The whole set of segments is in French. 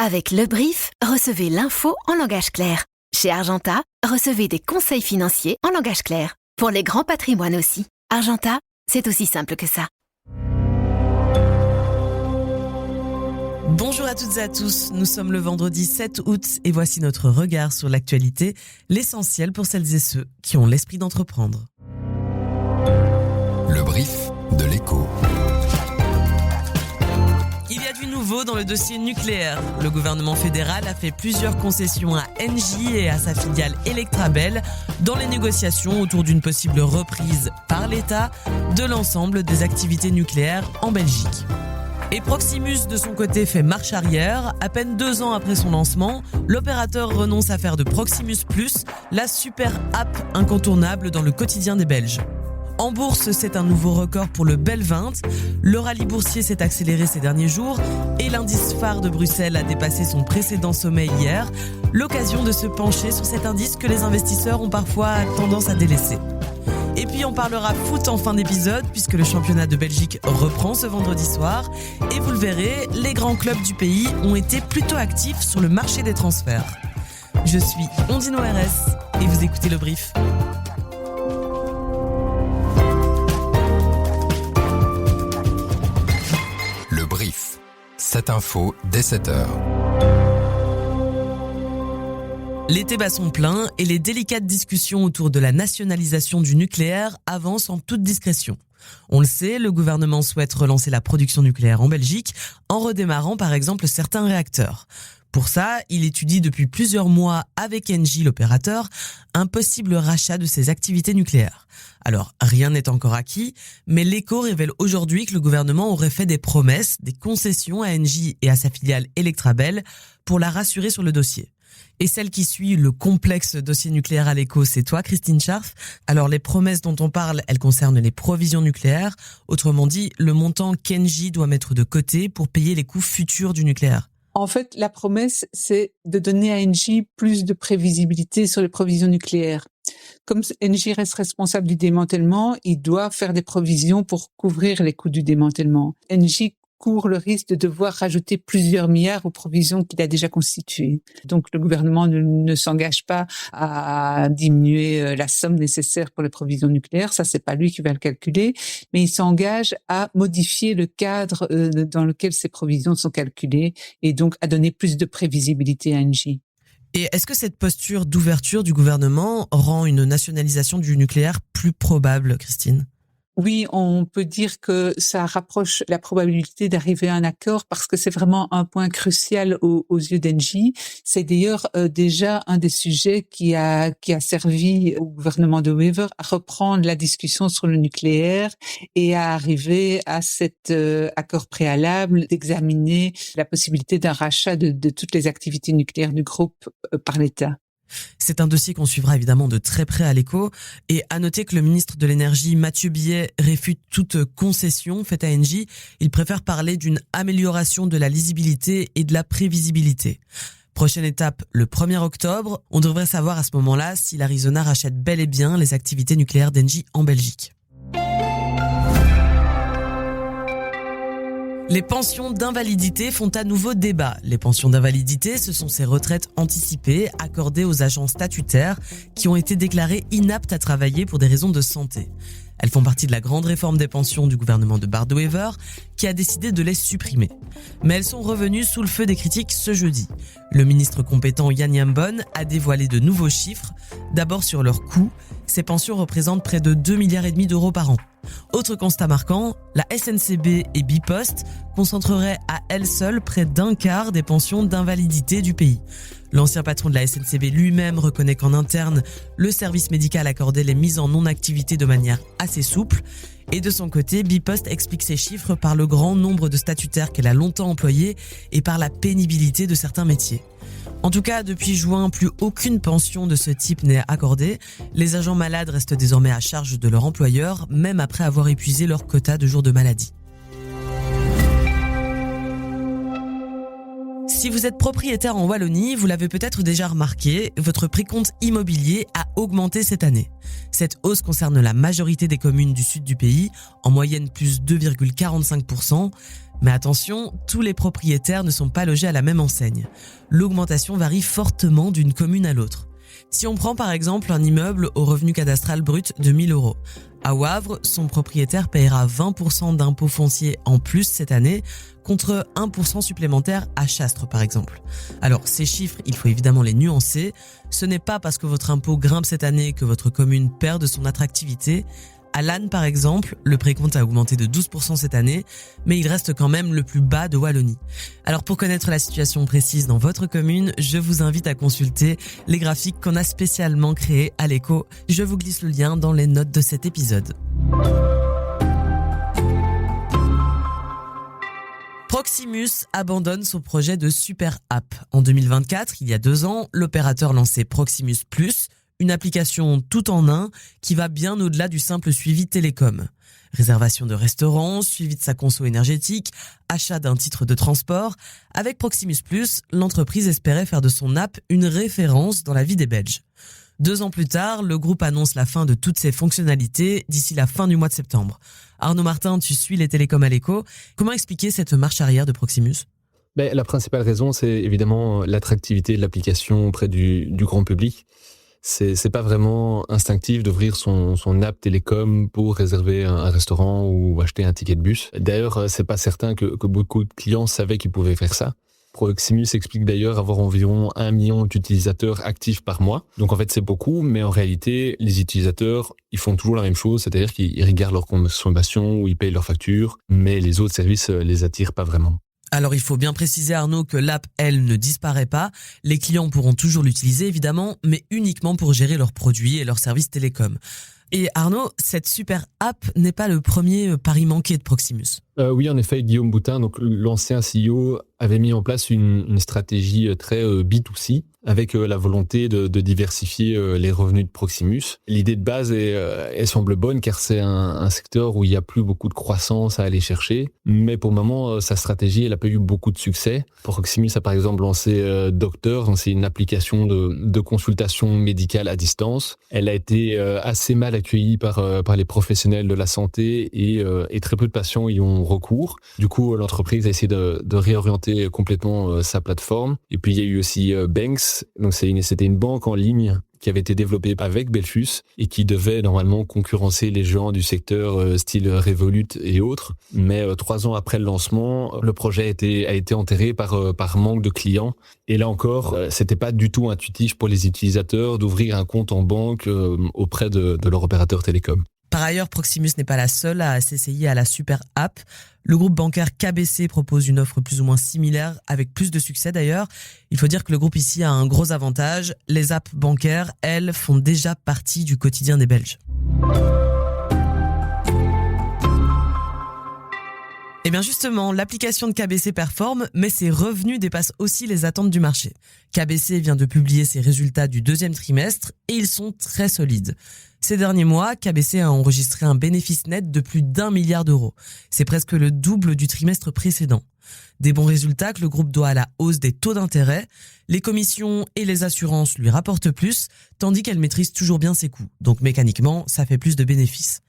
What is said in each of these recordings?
Avec Le Brief, recevez l'info en langage clair. Chez Argenta, recevez des conseils financiers en langage clair. Pour les grands patrimoines aussi. Argenta, c'est aussi simple que ça. Bonjour à toutes et à tous, nous sommes le vendredi 7 août et voici notre regard sur l'actualité, l'essentiel pour celles et ceux qui ont l'esprit d'entreprendre. Le brief de l'Écho. Il y a du nouveau dans le dossier nucléaire. Le gouvernement fédéral a fait plusieurs concessions à Engie et à sa filiale Electrabel dans les négociations autour d'une possible reprise par l'État de l'ensemble des activités nucléaires en Belgique. Et Proximus, de son côté, fait marche arrière. À peine 2 ans après son lancement, l'opérateur renonce à faire de Proximus Plus la super app incontournable dans le quotidien des Belges. En bourse, c'est un nouveau record pour le BEL 20. Le rallye boursier s'est accéléré ces derniers jours et l'indice phare de Bruxelles a dépassé son précédent sommet hier. L'occasion de se pencher sur cet indice que les investisseurs ont parfois tendance à délaisser. Et puis on parlera foot en fin d'épisode puisque le championnat de Belgique reprend ce vendredi soir. Et vous le verrez, les grands clubs du pays ont été plutôt actifs sur le marché des transferts. Je suis Ondine ORS et vous écoutez Le Brief. Le brief. Cette info dès 7h. L'été bat son plein et les délicates discussions autour de la nationalisation du nucléaire avancent en toute discrétion. On le sait, le gouvernement souhaite relancer la production nucléaire en Belgique en redémarrant par exemple certains réacteurs. Pour ça, il étudie depuis plusieurs mois avec Engie, l'opérateur, un possible rachat de ses activités nucléaires. Alors, rien n'est encore acquis, mais l'Écho révèle aujourd'hui que le gouvernement aurait fait des promesses, des concessions à Engie et à sa filiale Electrabel pour la rassurer sur le dossier. Et celle qui suit le complexe dossier nucléaire à l'Écho, c'est toi, Christine Scharff. Alors, les promesses dont on parle, elles concernent les provisions nucléaires. Autrement dit, le montant qu'Engie doit mettre de côté pour payer les coûts futurs du nucléaire. En fait, la promesse, c'est de donner à Engie plus de prévisibilité sur les provisions nucléaires. Comme Engie reste responsable du démantèlement, il doit faire des provisions pour couvrir les coûts du démantèlement. Engie court le risque de devoir rajouter plusieurs milliards aux provisions qu'il a déjà constituées. Donc le gouvernement ne s'engage pas à diminuer la somme nécessaire pour les provisions nucléaires, ça c'est pas lui qui va le calculer, mais il s'engage à modifier le cadre dans lequel ces provisions sont calculées et donc à donner plus de prévisibilité à Engie. Et est-ce que cette posture d'ouverture du gouvernement rend une nationalisation du nucléaire plus probable, Christine ? Oui, on peut dire que ça rapproche la probabilité d'arriver à un accord parce que c'est vraiment un point crucial aux yeux d'Engie. C'est d'ailleurs déjà un des sujets qui a servi au gouvernement de Wever à reprendre la discussion sur le nucléaire et à arriver à cet accord préalable d'examiner la possibilité d'un rachat de toutes les activités nucléaires du groupe par l'État. C'est un dossier qu'on suivra évidemment de très près à l'Écho. Et à noter que le ministre de l'Énergie, Mathieu Billet, réfute toute concession faite à Engie. Il préfère parler d'une amélioration de la lisibilité et de la prévisibilité. Prochaine étape, le 1er octobre. On devrait savoir à ce moment-là si l'Arizona rachète bel et bien les activités nucléaires d'Engie en Belgique. Les pensions d'invalidité font à nouveau débat. Les pensions d'invalidité, ce sont ces retraites anticipées accordées aux agents statutaires qui ont été déclarés inaptes à travailler pour des raisons de santé. Elles font partie de la grande réforme des pensions du gouvernement de Bart De Wever qui a décidé de les supprimer. Mais elles sont revenues sous le feu des critiques ce jeudi. Le ministre compétent Jan Jambon a dévoilé de nouveaux chiffres. D'abord sur leur coût, ces pensions représentent près de 2,5 milliards d'euros par an. Autre constat marquant, la SNCB et Bipost concentreraient à elles seules près d'un quart des pensions d'invalidité du pays. L'ancien patron de la SNCB lui-même reconnaît qu'en interne, le service médical accordait les mises en non-activité de manière assez souple. Et de son côté, Bipost explique ces chiffres par le grand nombre de statutaires qu'elle a longtemps employés et par la pénibilité de certains métiers. En tout cas, depuis juin, plus aucune pension de ce type n'est accordée. Les agents malades restent désormais à charge de leur employeur, même après avoir épuisé leur quota de jours de maladie. Si vous êtes propriétaire en Wallonie, vous l'avez peut-être déjà remarqué, votre précompte immobilier a augmenté cette année. Cette hausse concerne la majorité des communes du sud du pays, en moyenne plus 2,45%. Mais attention, tous les propriétaires ne sont pas logés à la même enseigne. L'augmentation varie fortement d'une commune à l'autre. Si on prend par exemple un immeuble au revenu cadastral brut de 1 000 €, à Wavre, son propriétaire paiera 20% d'impôts fonciers en plus cette année, contre 1% supplémentaire à Chastre par exemple. Alors ces chiffres, il faut évidemment les nuancer. Ce n'est pas parce que votre impôt grimpe cette année que votre commune perd de son attractivité. À Lannes, par exemple, le précompte a augmenté de 12% cette année, mais il reste quand même le plus bas de Wallonie. Alors pour connaître la situation précise dans votre commune, je vous invite à consulter les graphiques qu'on a spécialement créés à l'Echo. Je vous glisse le lien dans les notes de cet épisode. Proximus abandonne son projet de super app. En 2024, il y a 2 ans, l'opérateur lançait Proximus Plus, une application tout en un qui va bien au-delà du simple suivi télécom. Réservation de restaurants, suivi de sa conso énergétique, achat d'un titre de transport. Avec Proximus Plus, l'entreprise espérait faire de son app une référence dans la vie des Belges. 2 ans plus tard, le groupe annonce la fin de toutes ses fonctionnalités d'ici la fin du mois de septembre. Arnaud Martin, tu suis les télécoms à l'Echo. Comment expliquer cette marche arrière de Proximus ? La principale raison, c'est évidemment l'attractivité de l'application auprès du grand public. C'est pas vraiment instinctif d'ouvrir son app télécom pour réserver un restaurant ou acheter un ticket de bus. D'ailleurs, c'est pas certain que beaucoup de clients savaient qu'ils pouvaient faire ça. Proximus explique d'ailleurs avoir environ 1 million d'utilisateurs actifs par mois. Donc en fait, c'est beaucoup, mais en réalité, les utilisateurs, ils font toujours la même chose, c'est-à-dire qu'ils regardent leur consommation ou ils payent leurs factures, mais les autres services les attirent pas vraiment. Alors il faut bien préciser Arnaud que l'app, elle, ne disparaît pas. Les clients pourront toujours l'utiliser évidemment, mais uniquement pour gérer leurs produits et leurs services télécom. Et Arnaud, cette super app n'est pas le premier pari manqué de Proximus. Oui, en effet, Guillaume Boutin, donc l'ancien CEO, avait mis en place une stratégie très B2C avec la volonté de diversifier les revenus de Proximus. L'idée de base, elle semble bonne car c'est un secteur où il n'y a plus beaucoup de croissance à aller chercher. Mais pour le moment, sa stratégie, elle n'a pas eu beaucoup de succès. Proximus a par exemple lancé Docteur, donc c'est une application de consultation médicale à distance. Elle a été assez mal accueillie par les professionnels de la santé et très peu de patients y ont recours. Du coup, l'entreprise a essayé de réorienter complètement sa plateforme. Et puis, il y a eu aussi Banks. Donc, c'était une banque en ligne qui avait été développée avec Belfus et qui devait normalement concurrencer les géants du secteur style Revolut et autres. Mais 3 ans après le lancement, le projet a été enterré par manque de clients. Et là encore, c'était pas du tout intuitif pour les utilisateurs d'ouvrir un compte en banque auprès de leur opérateur télécom. Par ailleurs, Proximus n'est pas la seule à s'essayer à la super app. Le groupe bancaire KBC propose une offre plus ou moins similaire, avec plus de succès d'ailleurs. Il faut dire que le groupe ici a un gros avantage. Les apps bancaires, elles, font déjà partie du quotidien des Belges. Et bien justement, l'application de KBC performe, mais ses revenus dépassent aussi les attentes du marché. KBC vient de publier ses résultats du 2e trimestre et ils sont très solides. Ces derniers mois, KBC a enregistré un bénéfice net de plus d'1 milliard d'euros. C'est presque le double du trimestre précédent. Des bons résultats que le groupe doit à la hausse des taux d'intérêt. Les commissions et les assurances lui rapportent plus, tandis qu'elle maîtrise toujours bien ses coûts. Donc mécaniquement, ça fait plus de bénéfices.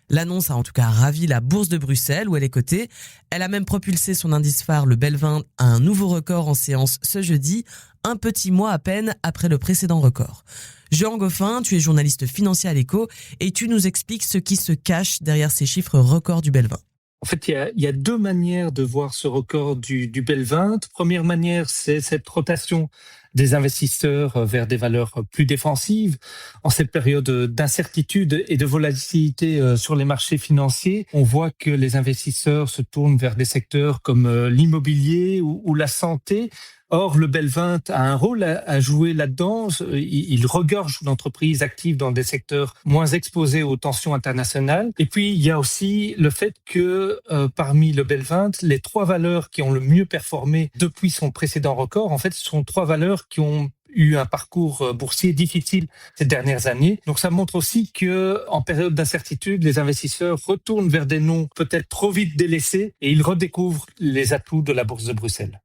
L'annonce a en tout cas ravi la bourse de Bruxelles où elle est cotée. Elle a même propulsé son indice phare, le Belvin, à un nouveau record en séance ce jeudi, un petit mois à peine après le précédent record. Jean Goffin, tu es journaliste financier à l'Echo et tu nous expliques ce qui se cache derrière ces chiffres records du Belvin. En fait, il y a 2 manières de voir ce record du Belvin. Première manière, c'est cette rotation des investisseurs vers des valeurs plus défensives. En cette période d'incertitude et de volatilité sur les marchés financiers, on voit que les investisseurs se tournent vers des secteurs comme l'immobilier ou la santé. Or, le Belvin a un rôle à jouer là-dedans. Il regorge d'entreprises actives dans des secteurs moins exposés aux tensions internationales. Et puis, il y a aussi le fait que parmi le Belvin, les 3 valeurs qui ont le mieux performé depuis son précédent record, en fait, ce sont 3 valeurs qui ont eu un parcours boursier difficile ces dernières années. Donc ça montre aussi que en période d'incertitude, les investisseurs retournent vers des noms peut-être trop vite délaissés et ils redécouvrent les atouts de la bourse de Bruxelles.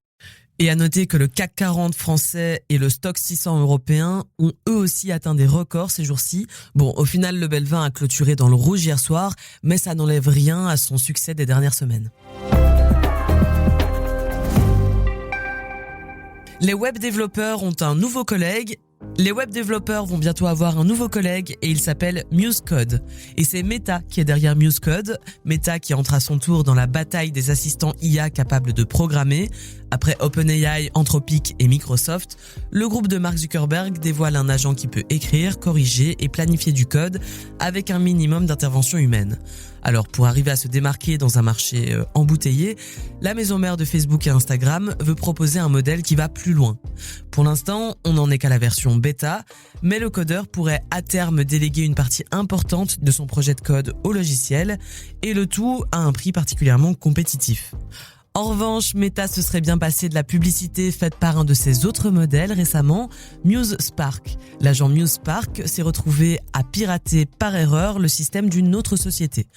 Et à noter que le CAC 40 français et le Stock 600 européen ont eux aussi atteint des records ces jours-ci. Bon, au final, le Belvin a clôturé dans le rouge hier soir, mais ça n'enlève rien à son succès des dernières semaines. Les web développeurs ont un nouveau collègue. Les web développeurs vont bientôt avoir un nouveau collègue et il s'appelle MuseCode. Et c'est Meta qui est derrière MuseCode. Meta qui entre à son tour dans la bataille des assistants IA capables de programmer. Après OpenAI, Anthropic et Microsoft, le groupe de Mark Zuckerberg dévoile un agent qui peut écrire, corriger et planifier du code avec un minimum d'intervention humaine. Alors pour arriver à se démarquer dans un marché embouteillé, la maison mère de Facebook et Instagram veut proposer un modèle qui va plus loin. Pour l'instant, on n'en est qu'à la version bêta, mais le codeur pourrait à terme déléguer une partie importante de son projet de code au logiciel, et le tout à un prix particulièrement compétitif. En revanche, Meta se serait bien passé de la publicité faite par un de ses autres modèles récemment, MuseSpark. L'agent MuseSpark s'est retrouvé à pirater par erreur le système d'une autre société.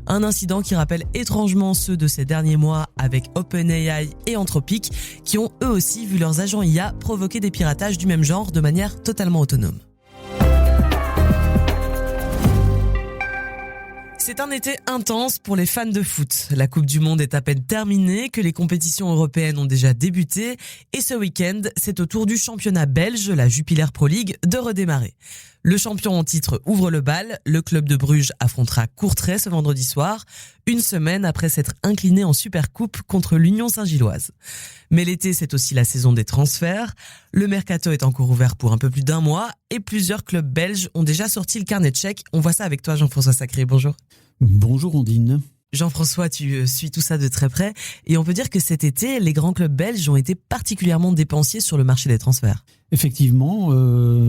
Un incident qui rappelle étrangement ceux de ces derniers mois avec OpenAI et Anthropic, qui ont eux aussi vu leurs agents IA provoquer des piratages du même genre de manière totalement autonome. C'est un été intense pour les fans de foot. La Coupe du Monde est à peine terminée, que les compétitions européennes ont déjà débuté, et ce week-end, c'est au tour du championnat belge, la Jupiler Pro League, de redémarrer. Le champion en titre ouvre le bal, le club de Bruges affrontera Courtrai ce vendredi soir, une semaine après s'être incliné en Supercoupe contre l'Union Saint-Gilloise. Mais l'été, c'est aussi la saison des transferts. Le mercato est encore ouvert pour un peu plus d'un mois et plusieurs clubs belges ont déjà sorti le carnet de chèques. On voit ça avec toi, Jean-François Sacré. Bonjour. Bonjour Ondine. Jean-François, tu suis tout ça de très près et on peut dire que cet été, les grands clubs belges ont été particulièrement dépensiers sur le marché des transferts. Effectivement,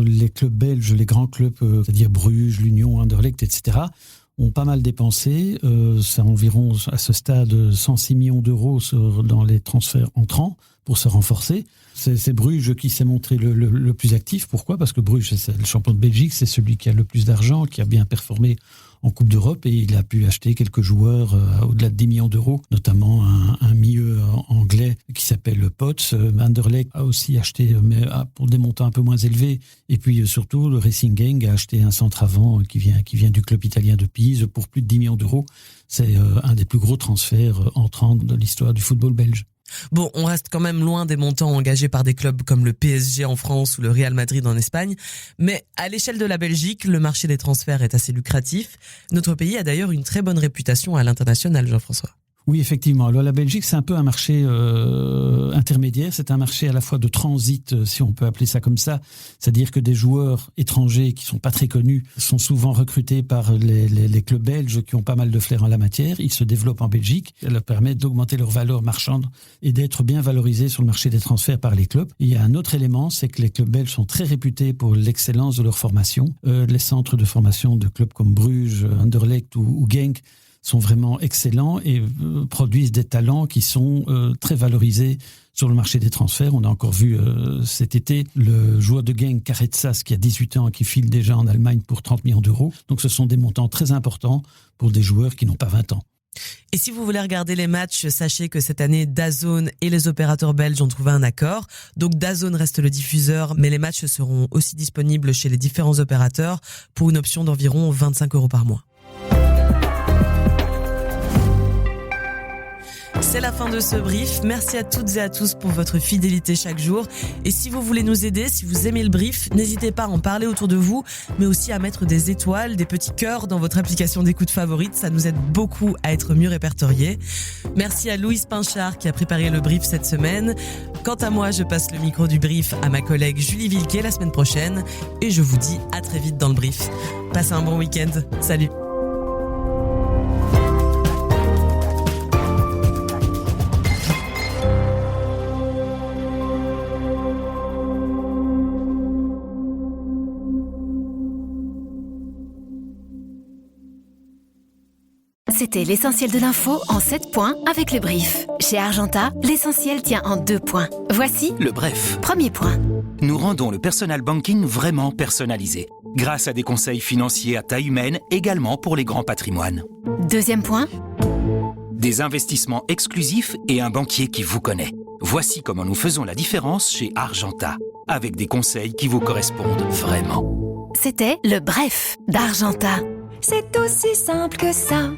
les clubs belges, les grands clubs, c'est-à-dire Bruges, l'Union, Anderlecht, etc., ont pas mal dépensé. C'est environ à ce stade 106 millions d'euros dans les transferts entrants pour se renforcer. C'est Bruges qui s'est montré le plus actif. Pourquoi ? Parce que Bruges, c'est le champion de Belgique, c'est celui qui a le plus d'argent, qui a bien performé en Coupe d'Europe et il a pu acheter quelques joueurs au-delà de 10 millions d'euros, notamment un milieu anglais qui s'appelle Potts. Anderlecht a aussi acheté, mais pour des montants un peu moins élevés. Et puis surtout, le Racing Gang a acheté un centre-avant qui vient du club italien de Pise pour plus de 10 millions d'euros. C'est un des plus gros transferts entrants de l'histoire du football belge. Bon, on reste quand même loin des montants engagés par des clubs comme le PSG en France ou le Real Madrid en Espagne. Mais à l'échelle de la Belgique, le marché des transferts est assez lucratif. Notre pays a d'ailleurs une très bonne réputation à l'international, Jean-François. Oui, effectivement. Alors, la Belgique, c'est un peu un marché intermédiaire. C'est un marché à la fois de transit, si on peut appeler ça comme ça. C'est-à-dire que des joueurs étrangers qui sont pas très connus sont souvent recrutés par les clubs belges qui ont pas mal de flair en la matière. Ils se développent en Belgique. Ça leur permet d'augmenter leur valeur marchande et d'être bien valorisés sur le marché des transferts par les clubs. Et il y a un autre élément, c'est que les clubs belges sont très réputés pour l'excellence de leur formation. Les centres de formation de clubs comme Bruges, Anderlecht ou Genk sont vraiment excellents et produisent des talents qui sont très valorisés sur le marché des transferts. On a encore vu cet été le joueur de Genk, Karetsas, qui a 18 ans, qui file déjà en Allemagne pour 30 millions d'euros. Donc ce sont des montants très importants pour des joueurs qui n'ont pas 20 ans. Et si vous voulez regarder les matchs, sachez que cette année, DAZN et les opérateurs belges ont trouvé un accord. Donc DAZN reste le diffuseur, mais les matchs seront aussi disponibles chez les différents opérateurs pour une option d'environ 25 € par mois. C'est la fin de ce brief. Merci à toutes et à tous pour votre fidélité chaque jour. Et si vous voulez nous aider, si vous aimez le brief, n'hésitez pas à en parler autour de vous, mais aussi à mettre des étoiles, des petits cœurs dans votre application d'écoute favorite. Ça nous aide beaucoup à être mieux répertoriés. Merci à Louise Pinchard qui a préparé le brief cette semaine. Quant à moi, je passe le micro du brief à ma collègue Julie Vilquet la semaine prochaine. Et je vous dis à très vite dans le brief. Passez un bon week-end. Salut. C'était l'essentiel de l'info en 7 points avec le brief. Chez Argenta, l'essentiel tient en 2 points. Voici le bref. Premier point. Nous rendons le personal banking vraiment personnalisé, grâce à des conseils financiers à taille humaine, également pour les grands patrimoines. Deuxième point. Des investissements exclusifs et un banquier qui vous connaît. Voici comment nous faisons la différence chez Argenta, avec des conseils qui vous correspondent vraiment. C'était le bref d'Argenta. C'est aussi simple que ça.